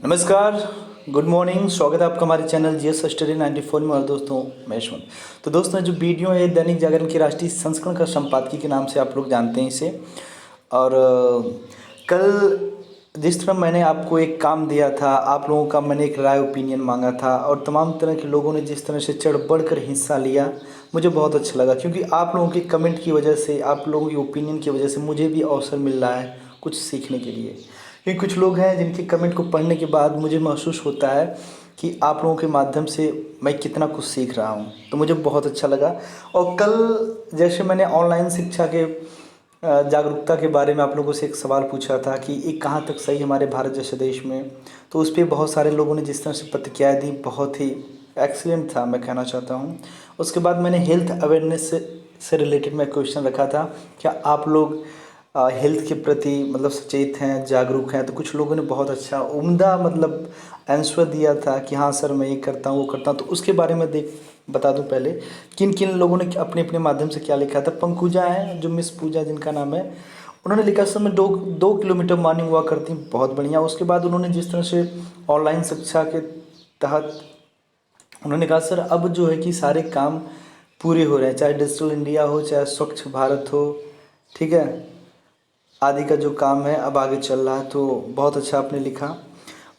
नमस्कार, good morning. स्वागत है आपका हमारे चैनल जीएस स्टडी 94 में। और दोस्तों मैं यशवंत। तो दोस्तों जो वीडियो है दैनिक जागरण की राष्ट्रीय संस्करण का संपादकीय के नाम से आप लोग जानते हैं इसे। और कल जिस तरह मैंने आपको एक काम दिया था, आप लोगों का मैंने एक राय ओपिनियन मांगा था और तमाम तरह के लोगों ने जिस तरह से चढ़ बढ़ कर हिस्सा लिया, मुझे बहुत अच्छा लगा। क्योंकि आप लोगों के कमेंट की वजह से, आप लोगों की ओपिनियन की वजह से मुझे भी अवसर मिल रहा है कुछ सीखने के लिए। क्योंकि कुछ लोग हैं जिनके कमेंट को पढ़ने के बाद मुझे महसूस होता है कि आप लोगों के माध्यम से मैं कितना कुछ सीख रहा हूँ, तो मुझे बहुत अच्छा लगा। और कल जैसे मैंने ऑनलाइन शिक्षा के जागरूकता के बारे में आप लोगों से एक सवाल पूछा था कि ये कहाँ तक सही हमारे भारत जैसे देश में, तो उस पर बहुत सारे लोगों ने जिस तरह से प्रतिक्रियाएँ दी, बहुत ही एक्सीलेंट था मैं कहना चाहता हूँ। उसके बाद मैंने हेल्थ अवेयरनेस से रिलेटेड मैं क्वेश्चन रखा था, क्या आप लोग हेल्थ के प्रति मतलब सचेत हैं, जागरूक हैं? तो कुछ लोगों ने बहुत अच्छा उम्दा मतलब आंसर दिया था कि हाँ सर मैं ये करता हूँ वो करता हूँ। तो उसके बारे में बता दूं पहले किन किन लोगों ने अपने अपने माध्यम से क्या लिखा था। पंकुजा है, जो मिस पूजा जिनका नाम है, उन्होंने लिखा सर मैं 2 किलोमीटर मॉर्निंग वॉक करती हूँ, बहुत बढ़िया। उसके बाद उन्होंने जिस तरह से ऑनलाइन शिक्षा के तहत उन्होंने कहा सर अब जो है कि सारे काम पूरे हो रहे हैं, चाहे डिजिटल इंडिया हो, चाहे स्वच्छ भारत हो, ठीक है, आदि का जो काम है अब आगे चल रहा है। तो बहुत अच्छा आपने लिखा।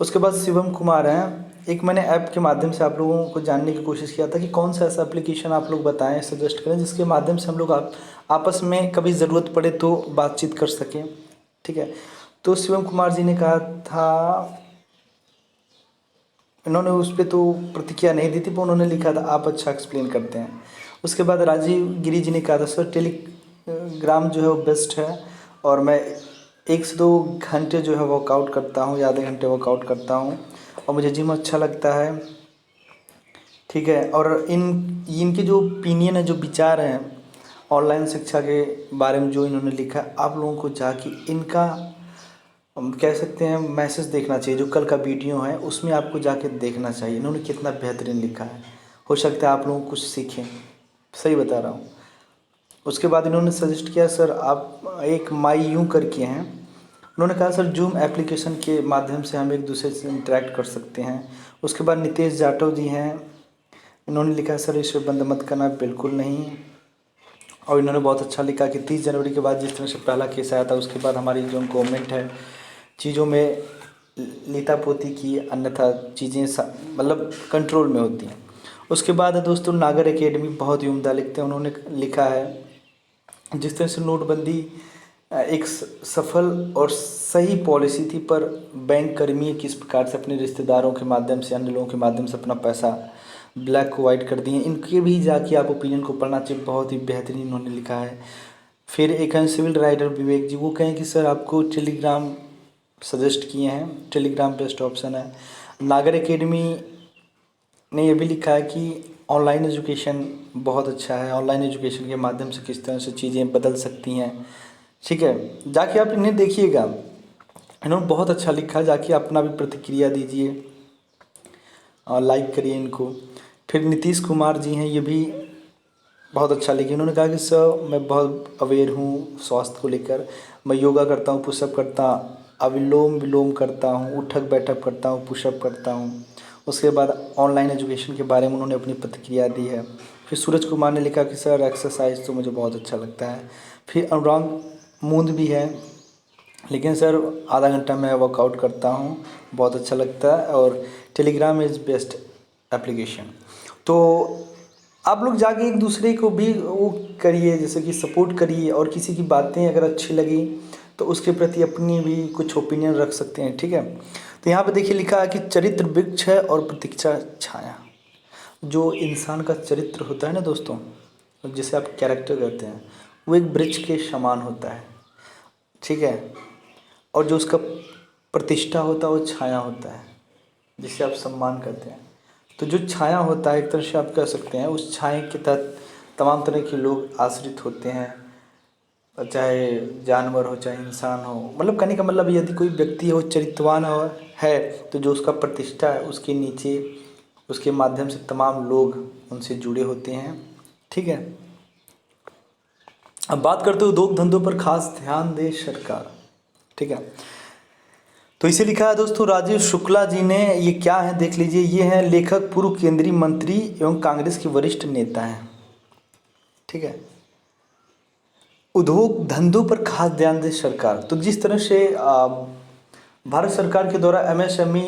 उसके बाद शिवम कुमार हैं, एक मैंने ऐप के माध्यम से आप लोगों को जानने की कोशिश किया था कि कौन सा ऐसा एप्लीकेशन आप लोग बताएं, सजेस्ट करें, जिसके माध्यम से हम लोग आपस में कभी ज़रूरत पड़े तो बातचीत कर सकें, ठीक है। तो शिवम कुमार जी ने कहा था, इन्होंने उस पर तो प्रतिक्रिया नहीं दी थी, पर उन्होंने लिखा था आप अच्छा एक्सप्लेन करते हैं। उसके बाद राजीव गिरी जी ने कहा था सर टेलीग्राम जो है वो बेस्ट है, और मैं 1 से 2 घंटे जो है वर्कआउट करता हूँ या आधे घंटे वर्कआउट करता हूँ और मुझे जिम अच्छा लगता है, ठीक है। और इनके जो ओपिनियन है, जो विचार हैं ऑनलाइन शिक्षा के बारे में जो इन्होंने लिखा, आप लोगों को जाके इनका हम कह सकते हैं मैसेज देखना चाहिए। जो कल का वीडियो है उसमें आपको जाके देखना चाहिए, इन्होंने कितना बेहतरीन लिखा है। हो सकता है आप लोग कुछ सीखें, सही बता रहा हूँ। उसके बाद इन्होंने सजेस्ट किया सर आप एक माई यूँ करके हैं, उन्होंने कहा सर जूम एप्लीकेशन के माध्यम से हम एक दूसरे से इंटरेक्ट कर सकते हैं। उसके बाद नितेश जाटव जी हैं, इन्होंने लिखा सर इसे बंद मत करना, बिल्कुल नहीं। और इन्होंने बहुत अच्छा लिखा कि 30 जनवरी के बाद जिस तरह से पहला केस आया था, उसके बाद हमारी जो गवर्नमेंट है चीज़ों में लीतापोती की, अन्यथा चीज़ें मतलब कंट्रोल में होती हैं। उसके बाद है दोस्तों नागर एकेडमी, बहुत ही उम्दा लिखते हैं। उन्होंने लिखा है जिस तरह से नोटबंदी एक सफल और सही पॉलिसी थी, पर बैंक कर्मी किस प्रकार से अपने रिश्तेदारों के माध्यम से, अन्य लोगों के माध्यम से अपना पैसा ब्लैक को वाइट कर दिए। इनके भी जाके आप ओपिनियन को पढ़ना चाहिए, बहुत ही बेहतरीन उन्होंने लिखा है। फिर एक हैं सिविल राइटर विवेक जी, वो कहें कि सर आपको टेलीग्राम सजेस्ट किए हैं, टेलीग्राम बेस्ट ऑप्शन है। नागर एकेडमी ने ये भी लिखा है कि ऑनलाइन एजुकेशन बहुत अच्छा है, ऑनलाइन एजुकेशन के माध्यम से किस तरह से चीज़ें बदल सकती हैं, ठीक है। जाके आप इन्हें देखिएगा, इन्होंने बहुत अच्छा लिखा है, जाके अपना भी प्रतिक्रिया दीजिए और लाइक करिए इनको। फिर नीतीश कुमार जी हैं, ये भी बहुत अच्छा लिखे। उन्होंने कहा कि सर मैं बहुत अवेयर हूँ स्वास्थ्य को लेकर, मैं योगा करता हूँ, पुशअप करता, अविलोम विलोम करता हूँ, उठक बैठक करता हूँ, पुशअप करता हूँ। उसके बाद ऑनलाइन एजुकेशन के बारे में उन्होंने अपनी प्रतिक्रिया दी है। फिर सूरज कुमार ने लिखा कि सर एक्सरसाइज तो मुझे बहुत अच्छा लगता है। फिर अनुराग मूंद भी है, लेकिन सर आधा घंटा मैं वर्कआउट करता हूँ, बहुत अच्छा लगता है, और टेलीग्राम इज़ बेस्ट एप्लीकेशन। तो आप लोग जाके एक दूसरे को भी वो करिए, जैसे कि सपोर्ट करिए, और किसी की बातें अगर अच्छी लगी तो उसके प्रति अपनी भी कुछ ओपिनियन रख सकते हैं, ठीक है। तो यहाँ पे देखिए लिखा है कि चरित्र वृक्ष है और प्रतीक्षा छाया। जो इंसान का चरित्र होता है ना दोस्तों, जिसे आप कैरेक्टर कहते हैं, वो एक वृक्ष के समान होता है, ठीक है। और जो उसका प्रतिष्ठा होता है वो छाया होता है, जिसे आप सम्मान करते हैं। तो जो छाया होता है एक तरह से आप कह सकते हैं, उस छाया के तहत तमाम तरह के लोग आश्रित होते हैं, चाहे जानवर हो चाहे इंसान हो। मतलब कहने का मतलब यदि कोई व्यक्ति हो चरित्रवान है, तो जो उसका प्रतिष्ठा है उसके नीचे उसके माध्यम से तमाम लोग उनसे जुड़े होते हैं, ठीक है। अब बात करते हो उद्योग धंधों पर खास ध्यान दे सरकार, ठीक है। तो इसे लिखा है दोस्तों राजीव शुक्ला जी ने। ये क्या है देख लीजिए, ये हैं लेखक, पूर्व केंद्रीय मंत्री एवं कांग्रेस के वरिष्ठ नेता हैं। ठीक है। उद्योग धंधों पर खास ध्यान दे सरकार। तो जिस तरह से भारत सरकार के द्वारा एमएसएमई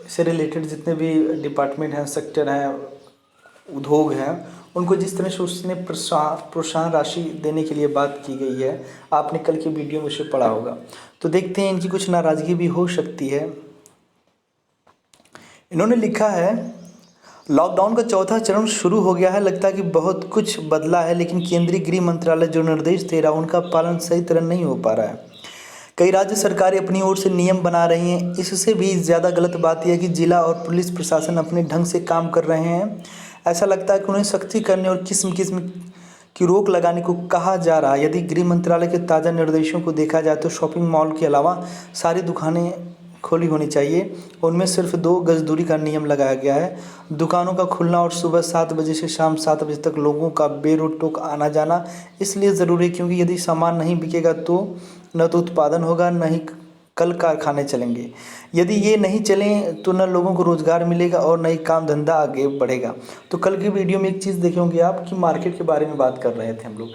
से रिलेटेड जितने भी डिपार्टमेंट हैं, सेक्टर हैं, उद्योग हैं, उनको जिस तरह से उसने प्रोत्साहन राशि देने के लिए बात की गई है, आपने कल की वीडियो में उसे पढ़ा होगा। तो देखते हैं इनकी कुछ नाराज़गी भी हो सकती है। इन्होंने लिखा है लॉकडाउन का चौथा चरण शुरू हो गया है, लगता है कि बहुत कुछ बदला है, लेकिन केंद्रीय गृह मंत्रालय जो निर्देश दे रहा है उनका पालन सही तरह नहीं हो पा रहा है। कई राज्य सरकारें अपनी ओर से नियम बना रही हैं। इससे भी ज़्यादा गलत बात यह है कि जिला और पुलिस प्रशासन अपने ढंग से काम कर रहे हैं। ऐसा लगता है कि उन्हें सख्ती करने और किस्म किस्म की रोक लगाने को कहा जा रहा है। यदि गृह मंत्रालय के ताज़ा निर्देशों को देखा जाए तो शॉपिंग मॉल के अलावा सारी दुकानें खोली होनी चाहिए। उनमें सिर्फ 2 गज दूरी का नियम लगाया गया है। दुकानों का खुलना और सुबह 7 बजे से शाम 7 बजे तक लोगों का बेरोक टोक आना जाना इसलिए ज़रूरी है क्योंकि यदि सामान नहीं बिकेगा तो न तो उत्पादन होगा, न ही कल कारखाने चलेंगे। यदि ये नहीं चलें तो न लोगों को रोज़गार मिलेगा और न ही काम धंधा आगे बढ़ेगा। तो कल की वीडियो में एक चीज़ देखे होंगे आप कि मार्केट के बारे में बात कर रहे थे हम लोग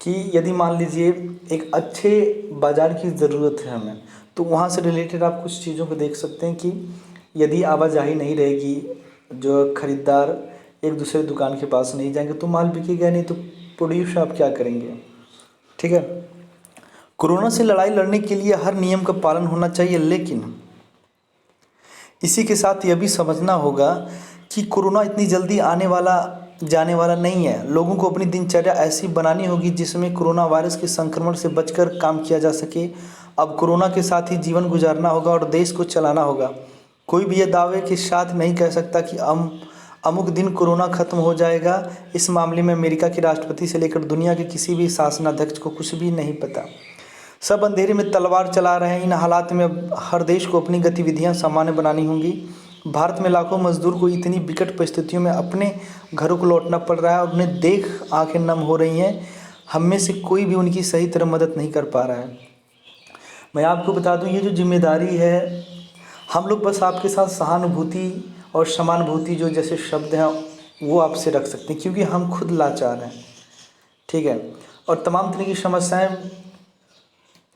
कि यदि मान लीजिए एक अच्छे बाज़ार की ज़रूरत है हमें, तो वहाँ से रिलेटेड आप कुछ चीज़ों को देख सकते हैं कि यदि आवाजाही नहीं रहेगी, जो ख़रीदार एक दूसरे दुकान के पास नहीं जाएंगे तो माल बिकेगा नहीं, तो प्रोड्यूस आप क्या करेंगे। ठीक है। कोरोना से लड़ाई लड़ने के लिए हर नियम का पालन होना चाहिए, लेकिन इसी के साथ यह भी समझना होगा कि कोरोना इतनी जल्दी आने वाला जाने वाला नहीं है। लोगों को अपनी दिनचर्या ऐसी बनानी होगी जिसमें कोरोना वायरस के संक्रमण से बचकर काम किया जा सके। अब कोरोना के साथ ही जीवन गुजारना होगा और देश को चलाना होगा। कोई भी यह दावे के साथ नहीं कह सकता कि अमुक दिन कोरोना खत्म हो जाएगा। इस मामले में अमेरिका के राष्ट्रपति से लेकर दुनिया के किसी भी शासनाध्यक्ष को कुछ भी नहीं पता। सब अंधेरे में तलवार चला रहे हैं। इन हालात में अब हर देश को अपनी गतिविधियां सामान्य बनानी होंगी। भारत में लाखों मजदूर को इतनी विकट परिस्थितियों में अपने घरों को लौटना पड़ रहा है और उन्हें देख आंखें नम हो रही हैं। हम में से कोई भी उनकी सही तरह मदद नहीं कर पा रहा है। मैं आपको बता दूं, ये जो जिम्मेदारी है, हम लोग बस आपके साथ सहानुभूति और समानुभूति जो जैसे शब्द हैं वो आपसे रख सकते हैं, क्योंकि हम खुद लाचार हैं। ठीक है। और तमाम तरह की समस्याएं,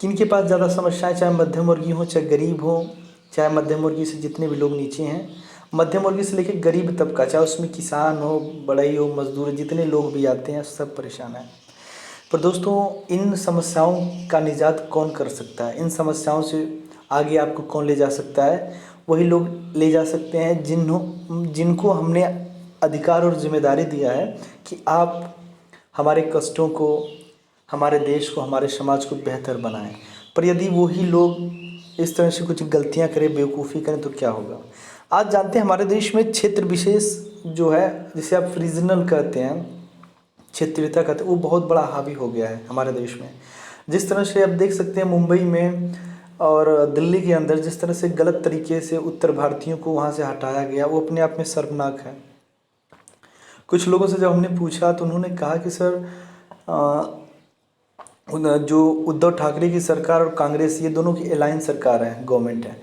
किनके पास ज़्यादा समस्याएं, चाहे मध्यम वर्गीय हो, चाहे गरीब हो, चाहे मध्यम वर्गीय से जितने भी लोग नीचे हैं, मध्यम वर्गीय से लेकर गरीब तबका, चाहे उसमें किसान हो, बढ़ई हो, मजदूर, जितने लोग भी आते हैं सब परेशान हैं। पर दोस्तों, इन समस्याओं का निजात कौन कर सकता है? इन समस्याओं से आगे आपको कौन ले जा सकता है? वही लोग ले जा सकते हैं जिनको हमने अधिकार और जिम्मेदारी दिया है कि आप हमारे कष्टों को, हमारे देश को, हमारे समाज को बेहतर बनाएं। पर यदि वही लोग इस तरह से कुछ गलतियां करें, बेवकूफ़ी करें, तो क्या होगा? आज जानते हैं हमारे देश में क्षेत्र विशेष जो है, जिसे आप रीजनल कहते हैं, क्षेत्रीयता कहते हैं, वो बहुत बड़ा हावी हो गया है हमारे देश में। जिस तरह से आप देख सकते हैं मुंबई में और दिल्ली के अंदर जिस तरह से गलत तरीके से उत्तर भारतीयों को वहाँ से हटाया गया, वो अपने आप में शर्मनाक है। कुछ लोगों से जब हमने पूछा तो उन्होंने कहा कि सर जो उद्धव ठाकरे की सरकार और कांग्रेस, ये दोनों की अलायंस सरकार है, गवर्नमेंट है।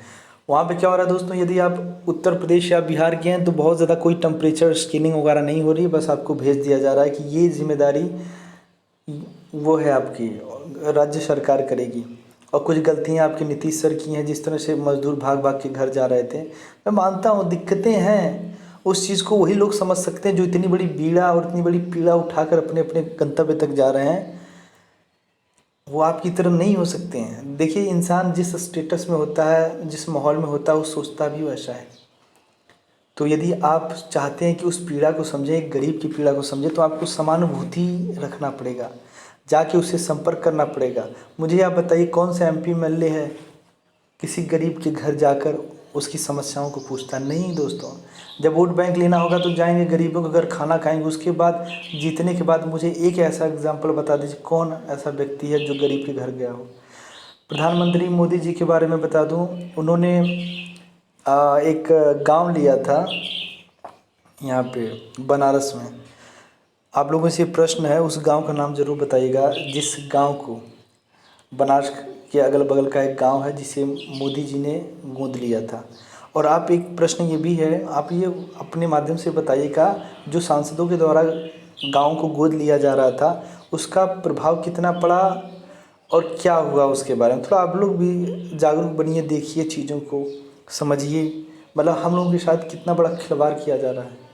वहाँ पे क्या हो रहा है दोस्तों, यदि आप उत्तर प्रदेश या बिहार के हैं तो बहुत ज़्यादा कोई टेम्परेचर स्क्रीनिंग वगैरह नहीं हो रही है, बस आपको भेज दिया जा रहा है कि ये जिम्मेदारी वो है आपकी, राज्य सरकार करेगी। और कुछ गलतियाँ आपके नीतीश सर की हैं, जिस तरह से मजदूर भाग भाग के घर जा रहे थे। मैं मानता हूँ दिक्कतें हैं, उस चीज़ को वही लोग समझ सकते हैं जो इतनी बड़ी बीड़ा और इतनी बड़ी पीड़ा उठाकर अपने अपने गंतव्य तक जा रहे हैं। वो आपकी तरह नहीं हो सकते हैं। देखिए, इंसान जिस स्टेटस में होता है, जिस माहौल में होता है, वो सोचता भी वैसा है। तो यदि आप चाहते हैं कि उस पीड़ा को समझें, एक गरीब की पीड़ा को समझें, तो आपको समानुभूति रखना पड़ेगा, जाके उससे संपर्क करना पड़ेगा। मुझे आप बताइए, कौन सा MP MLA है किसी गरीब के घर जाकर उसकी समस्याओं को पूछता? नहीं दोस्तों। जब वोट बैंक लेना होगा तो जाएंगे गरीबों के घर, खाना खाएंगे, उसके बाद जीतने के बाद मुझे एक ऐसा एग्जाम्पल बता दीजिए, कौन ऐसा व्यक्ति है जो गरीब के घर गया हो। प्रधानमंत्री मोदी जी के बारे में बता दूं, उन्होंने एक गांव लिया था यहाँ पे बनारस में। आप लोगों से प्रश्न है, उस गांव का नाम ज़रूर बताइएगा जिस गांव को बनारस के अगल बगल का एक गांव है जिसे मोदी जी ने गोद लिया था। और आप एक प्रश्न ये भी है, आप ये अपने माध्यम से बताइएगा, जो सांसदों के द्वारा गांव को गोद लिया जा रहा था उसका प्रभाव कितना पड़ा और क्या हुआ उसके बारे में थोड़ा आप लोग भी जागरूक बनिए, देखिए चीज़ों को समझिए, मतलब हम लोगों के साथ कितना बड़ा खिलवाड़ किया जा रहा है।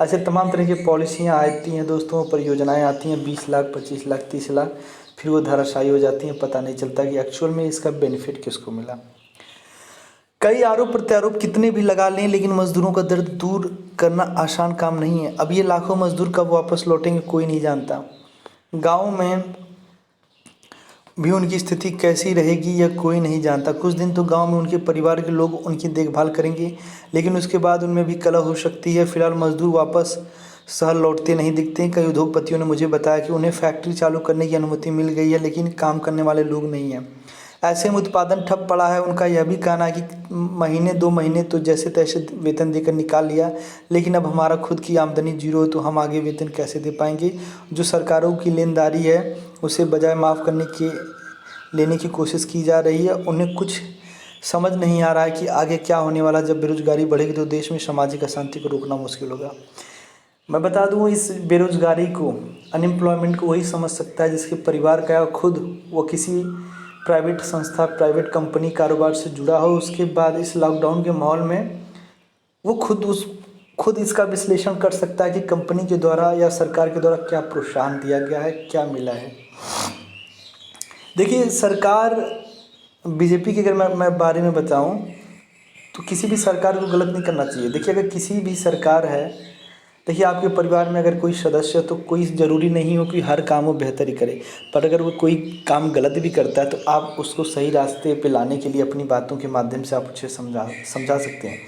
ऐसे तमाम तरह की पॉलिसियाँ आती हैं दोस्तों, परियोजनाएं आती हैं 20 लाख 25 लाख 30 लाख, फिर वो धराशायी हो जाती हैं, पता नहीं चलता कि एक्चुअल में इसका बेनिफिट किसको मिला। कई आरोप प्रत्यारोप कितने भी लगा लें लेकिन मजदूरों का दर्द दूर करना आसान काम नहीं है। अब ये लाखों मजदूर कब वापस लौटेंगे कोई नहीं जानता। गाँव में भी उनकी स्थिति कैसी रहेगी यह कोई नहीं जानता। कुछ दिन तो गांव में उनके परिवार के लोग उनकी देखभाल करेंगे, लेकिन उसके बाद उनमें भी कलह हो सकती है। फिलहाल मजदूर वापस शहर लौटते नहीं दिखते। कई उद्योगपतियों ने मुझे बताया कि उन्हें फैक्ट्री चालू करने की अनुमति मिल गई है, लेकिन काम करने वाले लोग नहीं हैं। ऐसे में उत्पादन ठप पड़ा है। उनका यह भी कहना है कि महीने 2 महीने तो जैसे तैसे वेतन देकर निकाल लिया, लेकिन अब हमारा खुद की आमदनी जीरो है तो हम आगे वेतन कैसे दे पाएंगे। जो सरकारों की लेनदारी है उसे बजाय माफ़ करने के लेने की कोशिश की जा रही है। उन्हें कुछ समझ नहीं आ रहा है कि आगे क्या होने वाला। जब बेरोजगारी बढ़ेगी तो देश में सामाजिक अशांति को रोकना मुश्किल होगा। मैं बता दूं, इस बेरोजगारी को, अनएम्प्लॉयमेंट को वही समझ सकता है जिसके परिवार का है, खुद वो किसी प्राइवेट संस्था, प्राइवेट कंपनी, कारोबार से जुड़ा हो। उसके बाद इस लॉकडाउन के माहौल में वो खुद इसका विश्लेषण कर सकता है कि कंपनी के द्वारा या सरकार के द्वारा क्या प्रोत्साहन दिया गया है, क्या मिला है। देखिए सरकार, बीजेपी के अगर मैं बारे में बताऊं तो किसी भी सरकार को गलत नहीं करना चाहिए। देखिए अगर किसी भी सरकार है, देखिए आपके परिवार में अगर कोई सदस्य है तो कोई ज़रूरी नहीं हो कि हर काम वो बेहतर ही करे, पर अगर वो कोई काम गलत भी करता है तो आप उसको सही रास्ते पे लाने के लिए अपनी बातों के माध्यम से आप उसे समझा सकते हैं।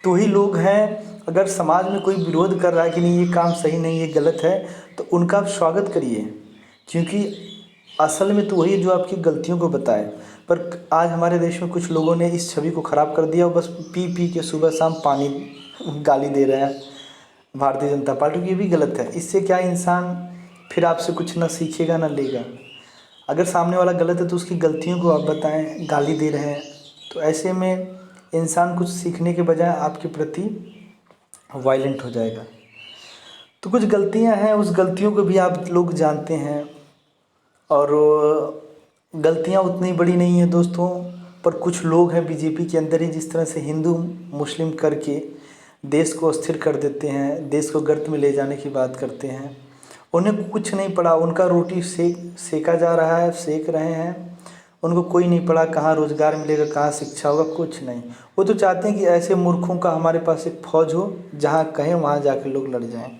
तो वही लोग हैं, अगर समाज में कोई विरोध कर रहा है कि नहीं ये काम सही नहीं, ये गलत है, तो उनका आप स्वागत करिए, क्योंकि असल में तो वही जो आपकी गलतियों को बताए। पर आज हमारे देश में कुछ लोगों ने इस छवि को ख़राब कर दिया और बस पी पी के सुबह शाम पानी गाली दे रहे हैं भारतीय जनता पार्टी की। ये भी गलत है। इससे क्या इंसान फिर आपसे कुछ ना सीखेगा ना लेगा। अगर सामने वाला गलत है तो उसकी गलतियों को आप बताएं, गाली दे रहे हैं तो ऐसे में इंसान कुछ सीखने के बजाय आपके प्रति वायलेंट हो जाएगा। तो कुछ गलतियां हैं, उस गलतियों को भी आप लोग जानते हैं और गलतियां उतनी बड़ी नहीं है दोस्तों। पर कुछ लोग हैं बीजेपी के अंदर ही जिस तरह से हिंदू मुस्लिम करके देश को अस्थिर कर देते हैं, देश को गर्त में ले जाने की बात करते हैं। उन्हें कुछ नहीं पड़ा, उनका रोटी सेका जा रहा है, सेक रहे हैं। उनको कोई नहीं पड़ा कहाँ रोज़गार मिलेगा, कहाँ शिक्षा होगा, कुछ नहीं। वो तो चाहते हैं कि ऐसे मूर्खों का हमारे पास एक फौज हो, जहाँ कहें वहाँ जाकर लोग लड़ जाएं।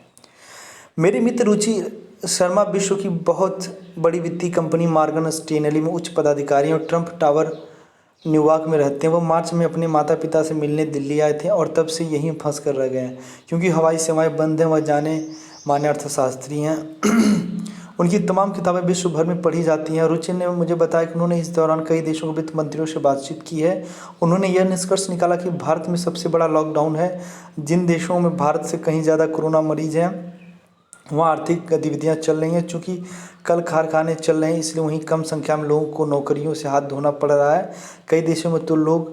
मेरे मित्र रुचि शर्मा विश्व की बहुत बड़ी वित्तीय कंपनी मॉर्गन स्टैनली में उच्च पदाधिकारी और ट्रंप टावर न्यूयॉर्क में रहते हैं। वो मार्च में अपने माता पिता से मिलने दिल्ली आए थे और तब से यहीं फंस कर रह गए हैं, क्योंकि हवाई सेवाएं बंद हैं। वह जाने माने अर्थशास्त्री हैं। उनकी तमाम किताबें विश्व भर में पढ़ी जाती हैं। रुचि ने मुझे बताया कि उन्होंने इस दौरान कई देशों के वित्त मंत्रियों से बातचीत की है। उन्होंने यह निष्कर्ष निकाला कि भारत में सबसे बड़ा लॉकडाउन है। जिन देशों में भारत से कहीं ज़्यादा कोरोना मरीज हैं वहाँ आर्थिक गतिविधियाँ चल रही हैं। चूँकि कल कारखाने चल रहे हैं इसलिए वहीं कम संख्या में लोगों को नौकरियों से हाथ धोना पड़ रहा है। कई देशों में तो लोग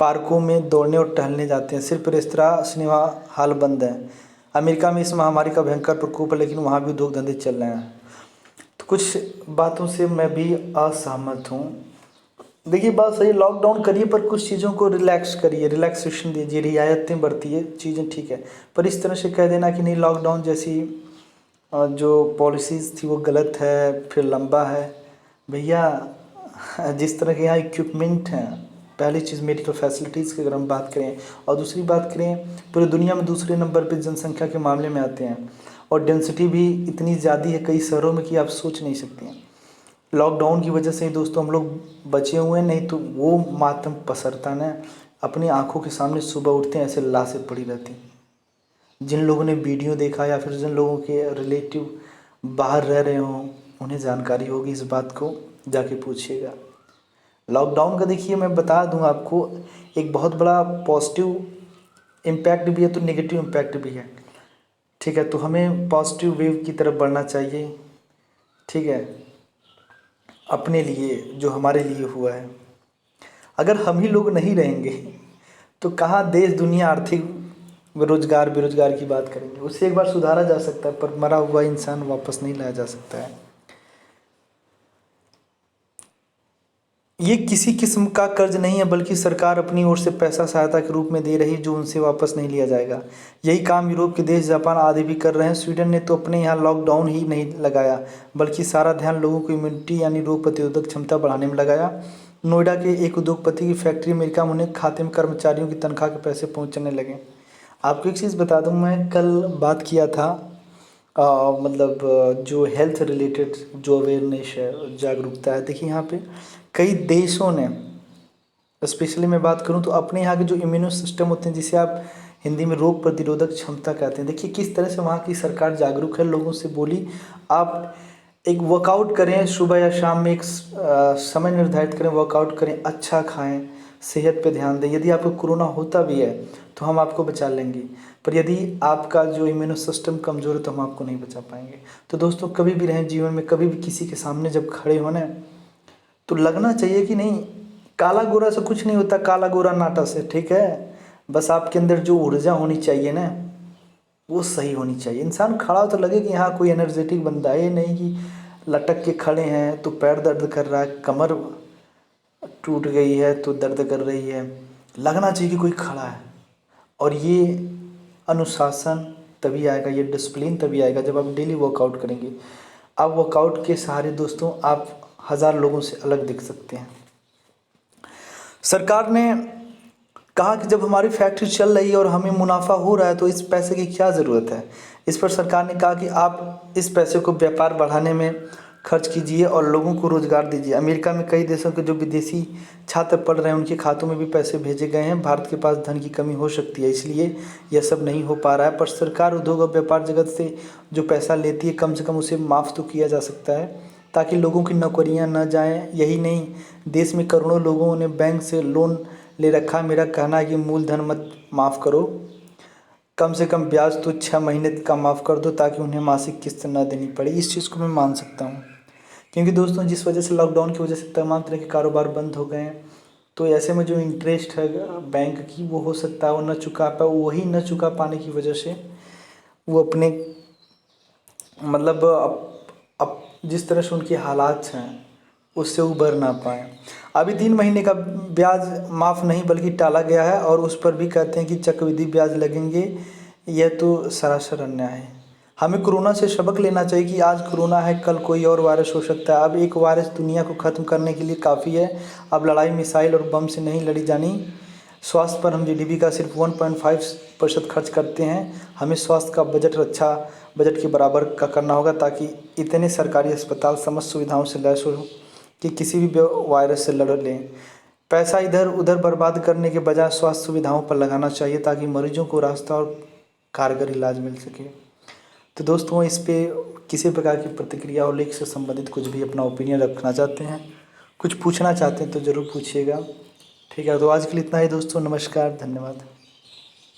पार्कों में दौड़ने और टहलने जाते हैं, सिर्फ रेस्तरां सिनेमा हॉल बंद हैं। अमेरिका में इस महामारी का भयंकर प्रकोप है, लेकिन वहाँ भी उद्योग धंधे चल रहे हैं। तो कुछ बातों से मैं भी असहमत हूँ। देखिए बात सही, लॉकडाउन करिए पर कुछ चीज़ों को रिलैक्स करिए, रिलैक्सेशन दीजिए, रियायतें बरतिए, चीज़ें ठीक है। पर इस तरह से कह देना कि नहीं लॉकडाउन जैसी जो पॉलिसीज़ थी वो गलत है, फिर लंबा है। भैया जिस तरह के यहाँ इक्विपमेंट हैं, पहली चीज़ मेडिकल फैसिलिटीज़ की अगर हम बात करें और दूसरी बात करें पूरी दुनिया में दूसरे नंबर पे जनसंख्या के मामले में आते हैं और डेंसिटी भी इतनी ज़्यादा है कई शहरों में कि आप सोच नहीं सकते हैं। लॉकडाउन की वजह से ही दोस्तों हम लोग बचे हुए हैं, नहीं तो वो मातम पसरता ना अपनी आंखों के सामने सुबह उठते हैं ऐसे लाशें पड़ी रहती। जिन लोगों ने वीडियो देखा या फिर जिन लोगों के रिलेटिव बाहर रह रहे हों उन्हें जानकारी होगी इस बात को, जाके पूछिएगा। लॉकडाउन का देखिए मैं बता दूं आपको, एक बहुत बड़ा पॉजिटिव इम्पैक्ट भी है तो नेगेटिव इम्पैक्ट भी है। ठीक है, तो हमें पॉजिटिव वेव की तरफ बढ़ना चाहिए। ठीक है, अपने लिए, जो हमारे लिए हुआ है। अगर हम ही लोग नहीं रहेंगे तो कहाँ देश दुनिया आर्थिक रोजगार बेरोजगार की बात करेंगे। उससे एक बार सुधारा जा सकता है, पर मरा हुआ इंसान वापस नहीं लाया जा सकता है। ये किसी किस्म का कर्ज नहीं है, बल्कि सरकार अपनी ओर से पैसा सहायता के रूप में दे रही, जो उनसे वापस नहीं लिया जाएगा। यही काम यूरोप के देश जापान आदि भी कर रहे हैं। स्वीडन ने तो अपने यहाँ लॉकडाउन ही नहीं लगाया, बल्कि सारा ध्यान लोगों की इम्यूनिटी यानी रोग प्रतिरोधक क्षमता बढ़ाने में लगाया। नोएडा के एक उद्योगपति की फैक्ट्री अमेरिका में उन्हें खाते में कर्मचारियों की तनख्वाह के पैसे पहुँचने लगे। आपको एक चीज़ बता दूँ, मैं कल बात किया था जो हेल्थ रिलेटेड जो अवेयरनेस है, जागरूकता है। देखिए यहाँ पे कई देशों ने, स्पेशली मैं बात करूँ तो अपने यहाँ के जो इम्यूनो सिस्टम होते हैं, जिसे आप हिंदी में रोग प्रतिरोधक क्षमता कहते हैं, देखिए किस तरह से वहाँ की सरकार जागरूक है। लोगों से बोली आप एक वर्कआउट करें, सुबह या शाम में एक समय निर्धारित करें, वर्कआउट करें, अच्छा खाएं, सेहत पे ध्यान दें। यदि आपको कोरोना होता भी है तो हम आपको बचा लेंगे, पर यदि आपका जो इम्यूनो सिस्टम कमज़ोर है तो हम आपको नहीं बचा पाएंगे। तो दोस्तों, कभी भी रहें जीवन में, कभी भी किसी के सामने जब खड़े होना तो लगना चाहिए कि नहीं, काला गोरा से कुछ नहीं होता, काला गोरा नाटा से, ठीक है। बस आपके अंदर जो ऊर्जा होनी चाहिए ना, वो सही होनी चाहिए। इंसान खड़ा हो तो लगे कि हाँ कोई एनर्जेटिक बंदा है, ये नहीं कि लटक के खड़े हैं तो पैर दर्द कर रहा है, कमर टूट गई है तो दर्द कर रही है। लगना चाहिए कि कोई खड़ा है। और ये अनुशासन तभी आएगा, ये डिसिप्लिन तभी आएगा जब आप डेली वर्कआउट करेंगे। आप वर्कआउट के सहारे दोस्तों आप 1000 लोगों से अलग दिख सकते हैं। सरकार ने कहा कि जब हमारी फैक्ट्री चल रही है और हमें मुनाफा हो रहा है तो इस पैसे की क्या ज़रूरत है। इस पर सरकार ने कहा कि आप इस पैसे को व्यापार बढ़ाने में खर्च कीजिए और लोगों को रोज़गार दीजिए। अमेरिका में कई देशों के जो विदेशी छात्र पढ़ रहे हैं उनके खातों में भी पैसे भेजे गए हैं। भारत के पास धन की कमी हो सकती है, इसलिए यह सब नहीं हो पा रहा है, पर सरकार उद्योग और व्यापार जगत से जो पैसा लेती है कम से कम उसे माफ़ तो किया जा सकता है, ताकि लोगों की नौकरियां न जाएं। यही नहीं, देश में करोड़ों लोगों ने बैंक से लोन ले रखा है। मेरा कहना है कि मूलधन मत माफ़ करो, कम से कम ब्याज तो 6 महीने का माफ़ कर दो, ताकि उन्हें मासिक किस्त न देनी पड़े। इस चीज़ को मैं मान सकता हूँ, क्योंकि दोस्तों जिस वजह से लॉकडाउन की वजह से तमाम तरह के कारोबार बंद हो गए हैं, तो ऐसे में जो इंटरेस्ट है बैंक की वो हो सकता है वो न चुका पाए। वही न चुका पाने की वजह से वो अपने अब जिस तरह से उनके हालात हैं उससे उबर ना पाए। अभी 3 महीने का ब्याज माफ़ नहीं बल्कि टाला गया है, और उस पर भी कहते हैं कि चक्रवृद्धि ब्याज लगेंगे। यह तो सरासर अन्याय है। हमें कोरोना से सबक लेना चाहिए कि आज कोरोना है, कल कोई और वायरस हो सकता है। अब एक वायरस दुनिया को ख़त्म करने के लिए काफ़ी है। अब लड़ाई मिसाइल और बम से नहीं लड़ी जानी। स्वास्थ्य पर हम जीडीपी का सिर्फ 1.5% खर्च करते हैं। हमें स्वास्थ्य का बजट रक्षा बजट के बराबर का करना होगा, ताकि इतने सरकारी अस्पताल समस्त सुविधाओं से लैस हो कि किसी भी वायरस से लड़ लें। पैसा इधर उधर बर्बाद करने के बजाय स्वास्थ्य सुविधाओं पर लगाना चाहिए, ताकि मरीजों को रास्ता और कारगर इलाज मिल सके। तो दोस्तों, इस पे किसी प्रकार की प्रतिक्रिया और लेख से संबंधित कुछ भी अपना ओपिनियन रखना चाहते हैं, कुछ पूछना चाहते हैं तो ज़रूर पूछिएगा, ठीक है। तो आज के लिए इतना ही दोस्तों, नमस्कार, धन्यवाद।